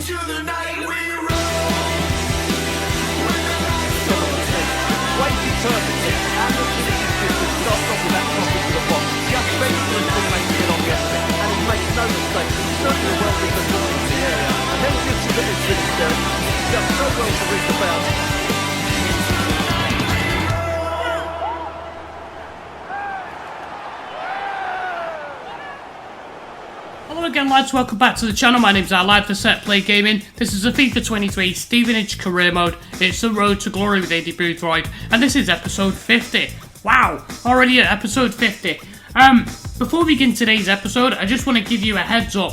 Way determined and the team just start off with that cross into the box. Just ready for his teammates to get on the exit. And he makes no mistake. He's certainly well represented in the area. And then just to his finish there. He's done so well to reach the bounce. Hello again lads, welcome back to the channel. My name's Live for Set Play Gaming. This is a FIFA 23 Stevenage career mode. It's the road to glory with Aidy Boothroyd, and this is episode 50. Wow, already at episode 50. Before we begin today's episode, I just want to give you a heads up.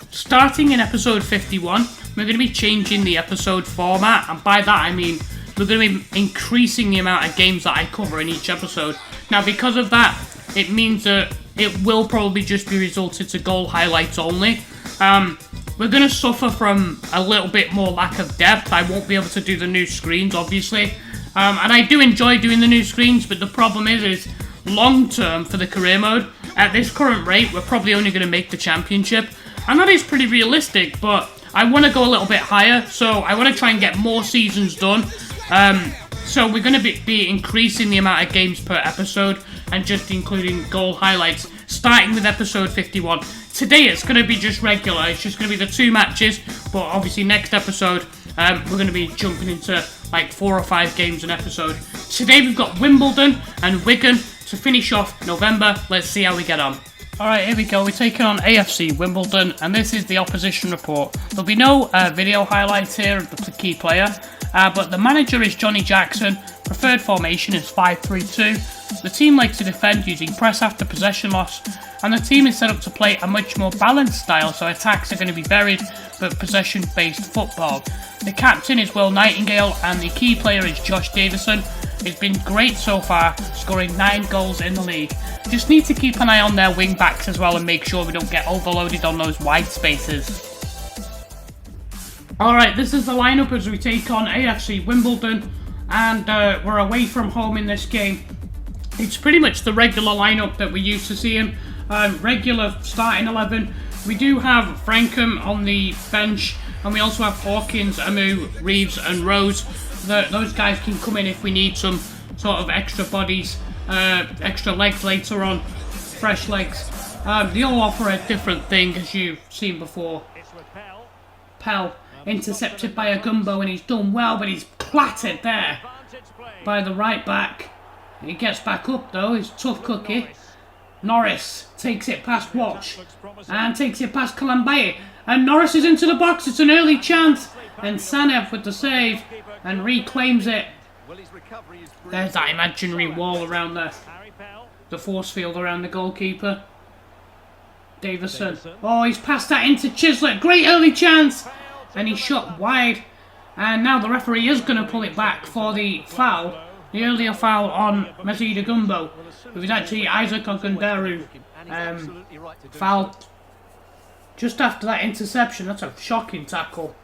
Starting in episode 51, we're going to be changing the episode format, and by that I mean we're going to be increasing the amount of games that I cover in each episode. Now because of that, it means that it will probably just be resulted to goal highlights only. We're going to suffer from a little bit more lack of depth. I won't be able to do the new screens, obviously. And I do enjoy doing the new screens, but the problem is long term for the career mode, at this current rate, we're probably only going to make the championship. And that is pretty realistic, but I want to go a little bit higher, so I want to try and get more seasons done. So we're going to be increasing the amount of games per episode and just including goal highlights, starting with episode 51. Today it's going to be just regular, it's just going to be the 2 matches, but obviously next episode we're going to be jumping into like 4 or 5 games an episode. Today we've got Wimbledon and Wigan to finish off November. Let's see how we get on. Alright, here we go, we're taking on AFC Wimbledon, and this is the opposition report. There'll be no video highlights here of the key player, but the manager is Johnny Jackson. Preferred formation is 5-3-2. The team likes to defend using press after possession loss, and the team is set up to play a much more balanced style, so attacks are going to be varied but possession-based football. The captain is Will Nightingale, and the key player is Josh Davison. He's been great so far, scoring 9 goals in the league. Just need to keep an eye on their wing backs as well and make sure we don't get overloaded on those wide spaces. Alright, this is the lineup as we take on AFC Wimbledon, and we're away from home in this game. It's pretty much the regular lineup that we're used to seeing. Regular starting 11. We do have Frankham on the bench, and we also have Hawkins, Amu, Reeves and Rose. Those guys can come in if we need some sort of extra bodies, extra legs later on, fresh legs. They all offer a different thing, as you've seen before. Pell intercepted by a Gumbo, and he's done well, but he's clattered there by the right back. He gets back up though, he's a tough cookie. Norris takes it past Watch and takes it past Kalambaye, and Norris is into the box. It's an early chance, and Sanev with the save and reclaims it. There's that imaginary wall around the force field around the goalkeeper. Davison, oh, he's passed that into Chislett, great early chance, and he shot wide, and now the referee is going to pull it back for the foul, the earlier foul on Mazida Gumbo. It was actually Isaac Ogunderu fouled just after that interception. That's a shocking tackle.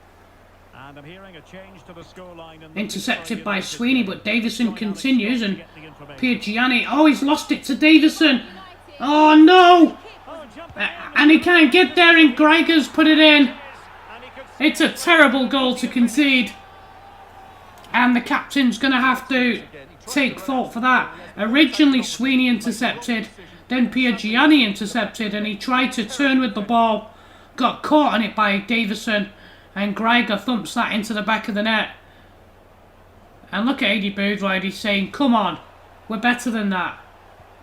Intercepted by Sweeney, but Davison continues, and Piergianni, oh, he's lost it to Davison. Oh no! And he can't get there, and Greiger's put it in. It's a terrible goal to concede, and the captain's going to have to take fault for that. Originally Sweeney intercepted, then Piergianni intercepted, and he tried to turn with the ball, got caught on it by Davison, and Greiger thumps that into the back of the net. And look at Aidy Boothroyd, he's saying, come on, we're better than that.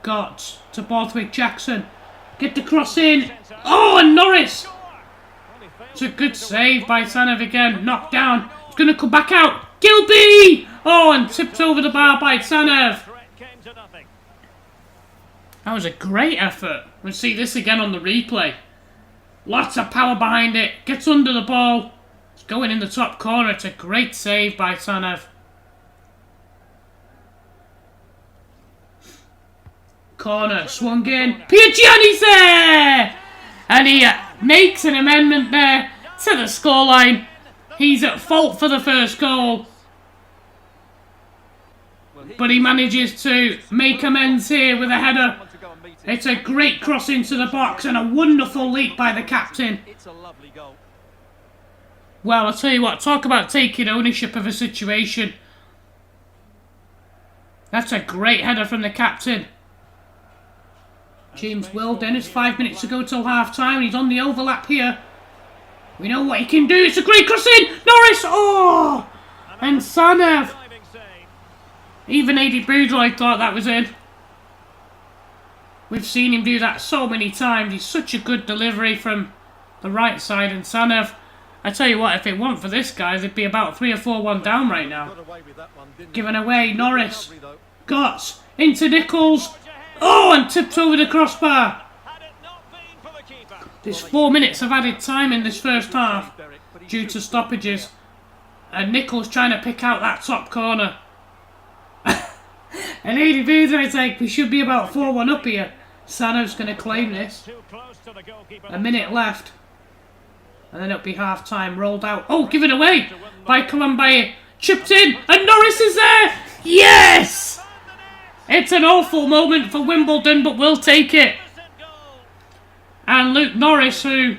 Got to Borthwick Jackson, get the cross in, oh, and Norris! It's a good save by Sanev again, knocked down, it's going to come back out, Gilby! Oh, and tipped over the bar by Sanev. That was a great effort. We'll see this again on the replay. Lots of power behind it, gets under the ball, it's going in the top corner. It's a great save by Sanev. Corner, swung in, Piergianni's there! And he makes an amendment there to the scoreline. He's at fault for the first goal, but he manages to make amends here with a header. It's a great cross into the box and a wonderful leap by the captain. Well, I'll tell you what, talk about taking ownership of a situation. That's a great header from the captain. James Wilden is 5 minutes to go till half time. He's on the overlap here. We know what he can do. It's a great cross in. Norris. Oh! And Sanev. Even Aidy Boothroyd thought that was in. We've seen him do that so many times. He's such a good delivery from the right side. And Sanev, I tell you what, if it weren't for this guy, they'd be about 3 or 4-1 down right now. Given away. Norris. Gotts. Into Nichols. Oh, and tipped over the crossbar. There's 4 minutes of added time in this first half due to stoppages. And Nichols trying to pick out that top corner. And Aidy Boothroyd's like, we should be about 4-1 up here. Sanev's going to claim this. A minute left. And then it'll be half time. Rolled out. Oh, given away by Colombaye. Chipped in. And Norris is there. Yes! It's an awful moment for Wimbledon, but we'll take it. And Luke Norris, who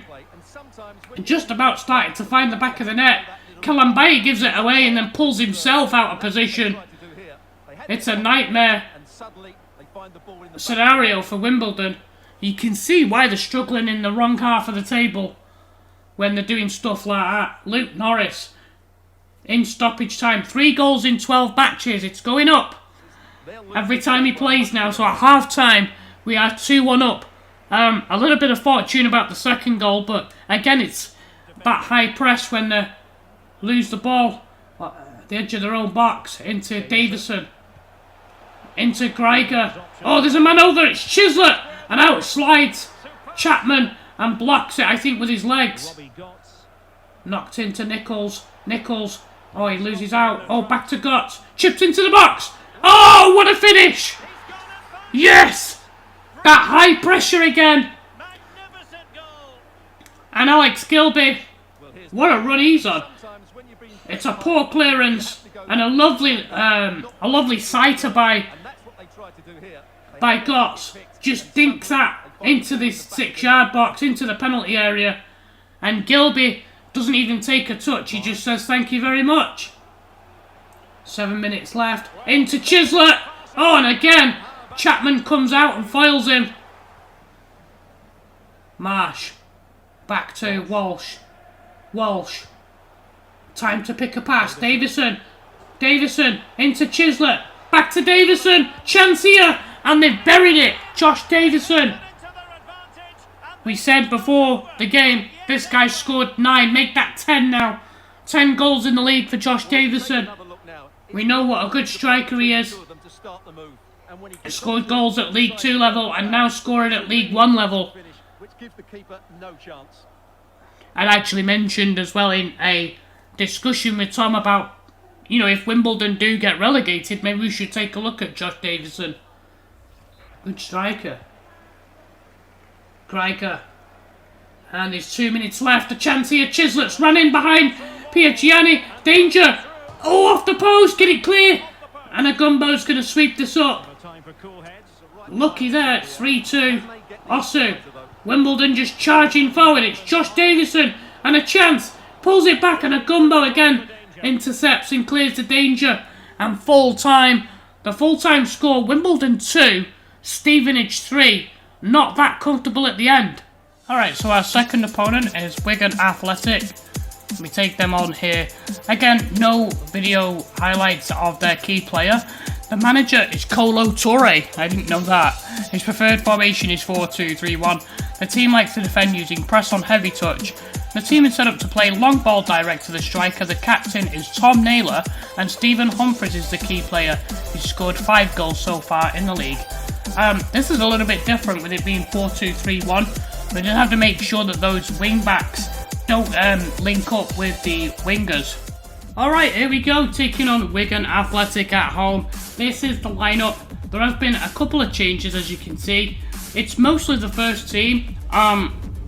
just about started to find the back of the net. Colombaye gives it away and then pulls himself out of position. It's a nightmare scenario for Wimbledon. You can see why they're struggling in the wrong half of the table when they're doing stuff like that. Luke Norris in stoppage time. 3 goals in 12 matches. It's going up every time he plays now. So at half time, we are 2-1 up. A little bit of fortune about the second goal, but again, it's that high press when they lose the ball at the edge of their own box. Into Davison. Into Greiger. Oh, there's a man over. It's Chislett. And out slides Chapman and blocks it, I think, with his legs. Knocked into Nichols. Nichols. Oh, he loses out. Oh, back to Gotts. Chipped into the box. Oh, what a finish. Yes. That high pressure again. And Alex Gilby. What a run he's on. It's a poor clearance and a lovely sighter by Gotts. Just dinks that into this 6-yard box, into the penalty area. And Gilby doesn't even take a touch. He just says thank you very much. 7 minutes left. Into Chislett. Oh, and again, Chapman comes out and foils him. Marsh. Back to Walsh. Walsh. Time to pick a pass. Davison. Davison into Chislett. Back to Davison. Chance here. And they've buried it. Josh Davison. We said before the game, this guy scored 9. Make that 10 now. 10 goals in the league for Josh Davison. We know what a good striker he is. He scored goals at League 2 level and now scoring at League 1 level. I'd actually mentioned as well in a discussion with Tom about, you know, if Wimbledon do get relegated, maybe we should take a look at Josh Davison. Good striker. Greiger. And there's 2 minutes left. A chance here. Chislett's run in behind Piaciani. Danger. Oh, off the post. Get it clear. And Agumbo's going to sweep this up. Lucky there. 3-2. Osu. Wimbledon just charging forward. It's Josh Davison. And a chance. Pulls it back. And Agumbo again intercepts and clears the danger. And full time. The full time score. Wimbledon 2. Stevenage 3. Not that comfortable at the end. Alright, so our second opponent is Wigan Athletic. We take them on here. Again, no video highlights of their key player. The manager is Kolo Toure. I didn't know that. His preferred formation is 4-2-3-1. The team likes to defend using press on heavy touch. The team is set up to play long ball direct to the striker. The captain is Tom Naylor and Stephen Humphries is the key player. He's scored 5 goals so far in the league. This is a little bit different with it being 4-2-3-1. We just have to make sure that those wing backs don't link up with the wingers. Alright, here we go, taking on Wigan Athletic at home. This is the lineup. There has been a couple of changes, as you can see. It's mostly the first team.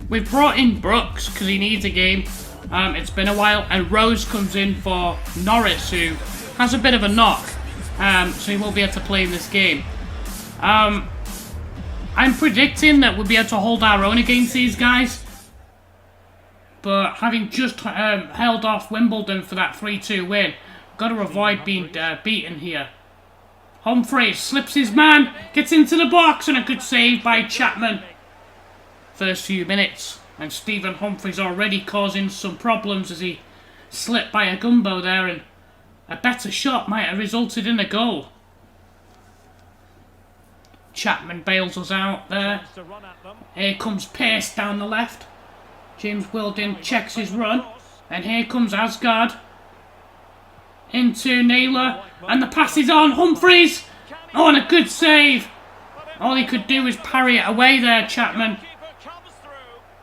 We've brought in Brooks because he needs a game. It's been a while, and Rose comes in for Norris, who has a bit of a knock, so he won't be able to play in this game. I'm predicting that we'll be able to hold our own against these guys. but having just held off Wimbledon for that 3-2 win, got to avoid being beaten here. Humphreys slips his man, gets into the box, and a good save by Chapman. First few minutes, and Stephen Humphreys already causing some problems as he slipped by a gumbo there, and a better shot might have resulted in a goal. Chapman bails us out there. Here comes Pearce down the left. James Wilding checks his run, and here comes Asgard into Naylor, and the pass is on. Humphreys, oh, and a good save. All he could do was parry it away there, Chapman.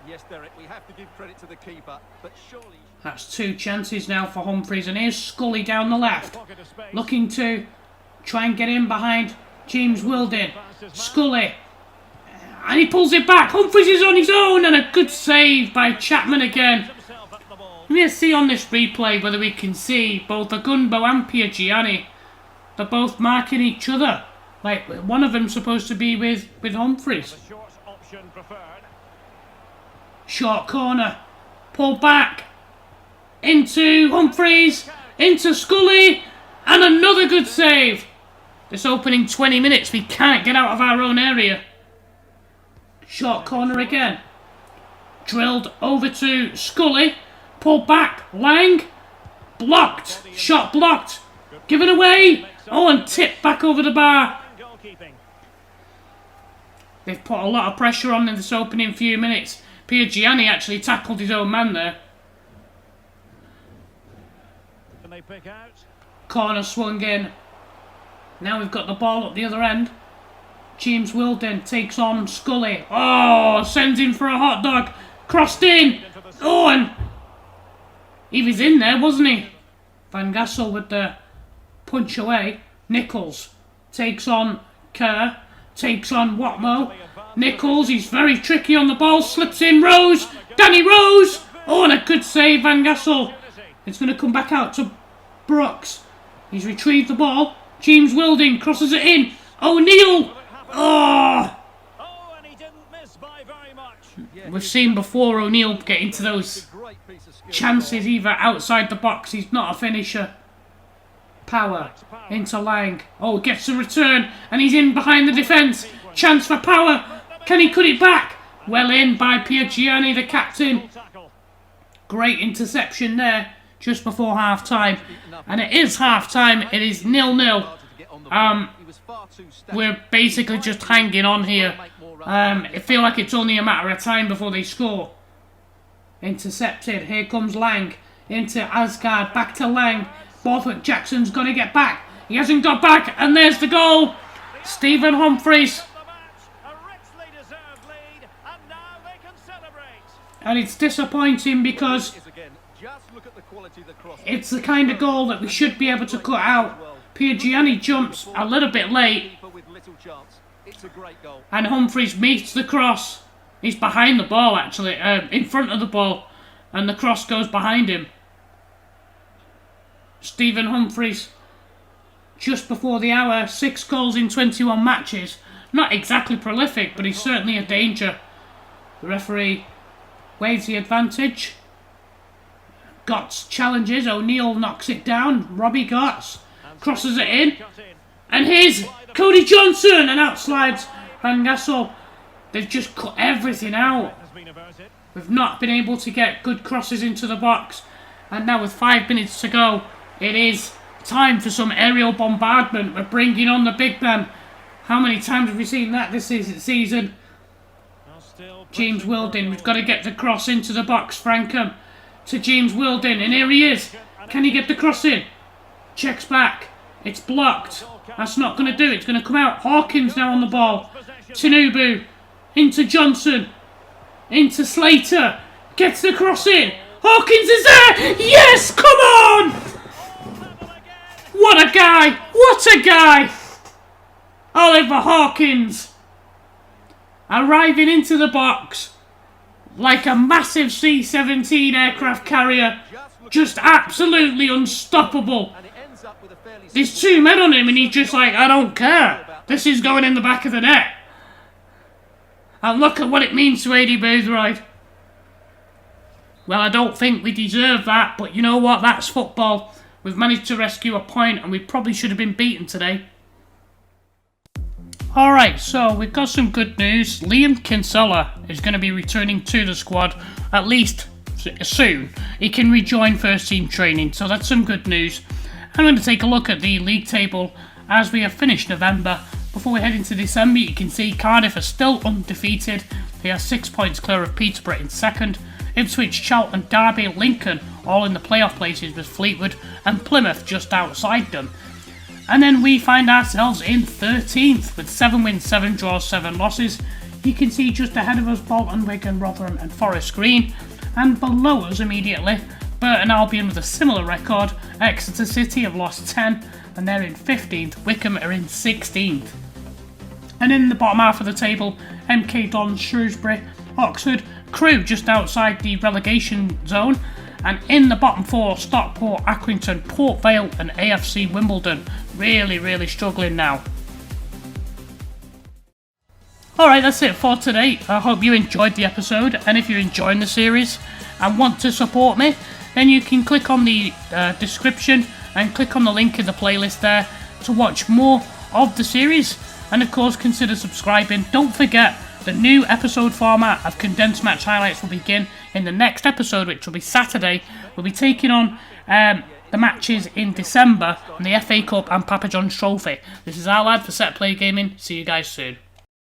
Yes, Derek, we have to give credit to the keeper, but surely... That's 2 chances now for Humphreys, and here's Scully down the left, looking to try and get in behind James Wilding. Scully, and he pulls it back. Humphreys is on his own, and a good save by Chapman again. Let's see on this replay whether we can see both Agumbo and Piergianni. They're both marking each other. Like, one of them's supposed to be with Humphreys. Short corner. Pull back. Into Humphreys. Into Scully. And another good save. This opening 20 minutes, we can't get out of our own area. Short corner again. Drilled over to Scully. Pulled back. Lang. Blocked. Shot blocked. Given away. Oh, and tipped back over the bar. They've put a lot of pressure on in this opening few minutes. Piergianni actually tackled his own man there. Can they pick out? Corner swung in. Now we've got the ball at the other end. James Wilding takes on Scully. Oh, sends him for a hot dog. Crossed in. Oh, and he was in there, wasn't he? Van Gassel with the punch away. Nichols takes on Kerr. Takes on Watmo. Nichols, he's very tricky on the ball. Slips in. Rose. Danny Rose. Oh, and a good save, Van Gassel. It's going to come back out to Brooks. He's retrieved the ball. James Wilding crosses it in. O'Neill. Oh. We've seen before O'Neill get into those chances either outside the box. He's not a finisher. Power into Lang. Oh, gets a return, and he's in behind the defence. Chance for Power. Can he cut it back? Well in by Piergianni, the captain. Great interception there just before half time. And it is half time. It is 0-0. We're basically just hanging on here. I feel like it's only a matter of time before they score. Intercepted. Here comes Lang. Into Asgard. Back to Lang. Borthwick Jackson's got to get back. He hasn't got back. And there's the goal. Stephen Humphreys. And it's disappointing because it's the kind of goal that we should be able to cut out. Piergianni jumps a little bit late. And Humphreys meets the cross. He's behind the ball, actually. In front of the ball. And the cross goes behind him. Stephen Humphreys, just before the hour, 6 goals in 21 matches. Not exactly prolific, but he's certainly a danger. The referee waves the advantage. Gotts challenges. O'Neill knocks it down. Robbie Gotts crosses it in. And here's Cody Johnson, and out slides Van Gassel. They've just cut everything out. We've not been able to get good crosses into the box. And now with 5 minutes to go, it is time for some aerial bombardment. We're bringing on the big man. How many times have we seen that this season? James Wilding, we've got to get the cross into the box. Frankham to James Wilding, and here he is. Can he get the cross in? Checks back. It's blocked. That's not going to do it. It's going to come out. Hawkins now on the ball. Tinubu into Johnson. Into Slater. Gets the cross in. Hawkins is there. Yes, come on. What a guy! What a guy! Oliver Hawkins arriving into the box like a massive C-17 aircraft carrier, just absolutely unstoppable. There's 2 men on him and he's just like, I don't care. This is going in the back of the net. And look at what it means to Aidy Boothroyd. Well, I don't think we deserve that, but you know what? That's football. We've managed to rescue a point, and we probably should have been beaten today. Alright, so we've got some good news. Liam Kinsella is going to be returning to the squad, at least soon. He can rejoin first team training, so that's some good news. I'm going to take a look at the league table as we have finished November. Before we head into December, you can see Cardiff are still undefeated. They are 6 points clear of Peterborough in second. Ipswich, Charlton, Derby, Lincoln all in the playoff places with Fleetwood, and Plymouth just outside them. And then we find ourselves in 13th with 7 wins, 7 draws, 7 losses. You can see just ahead of us Bolton, Wigan, Rotherham and Forest Green. And below us immediately, Burton Albion with a similar record. Exeter City have lost 10 and they're in 15th. Wycombe are in 16th. And in the bottom half of the table, MK Dons, Shrewsbury, Oxford, Crewe just outside the relegation zone. And in the bottom 4, Stockport, Accrington, Port Vale and AFC Wimbledon. Really struggling now. Alright, that's it for today. I hope you enjoyed the episode, and if you're enjoying the series and want to support me, then you can click on the description and click on the link in the playlist there to watch more of the series, and of course consider subscribing. Don't forget, the new episode format of condensed match highlights will begin in the next episode, which will be Saturday. We'll be taking on the matches in December on the FA Cup and Papa John's Trophy. This is our lad for Set Play Gaming. See you guys soon.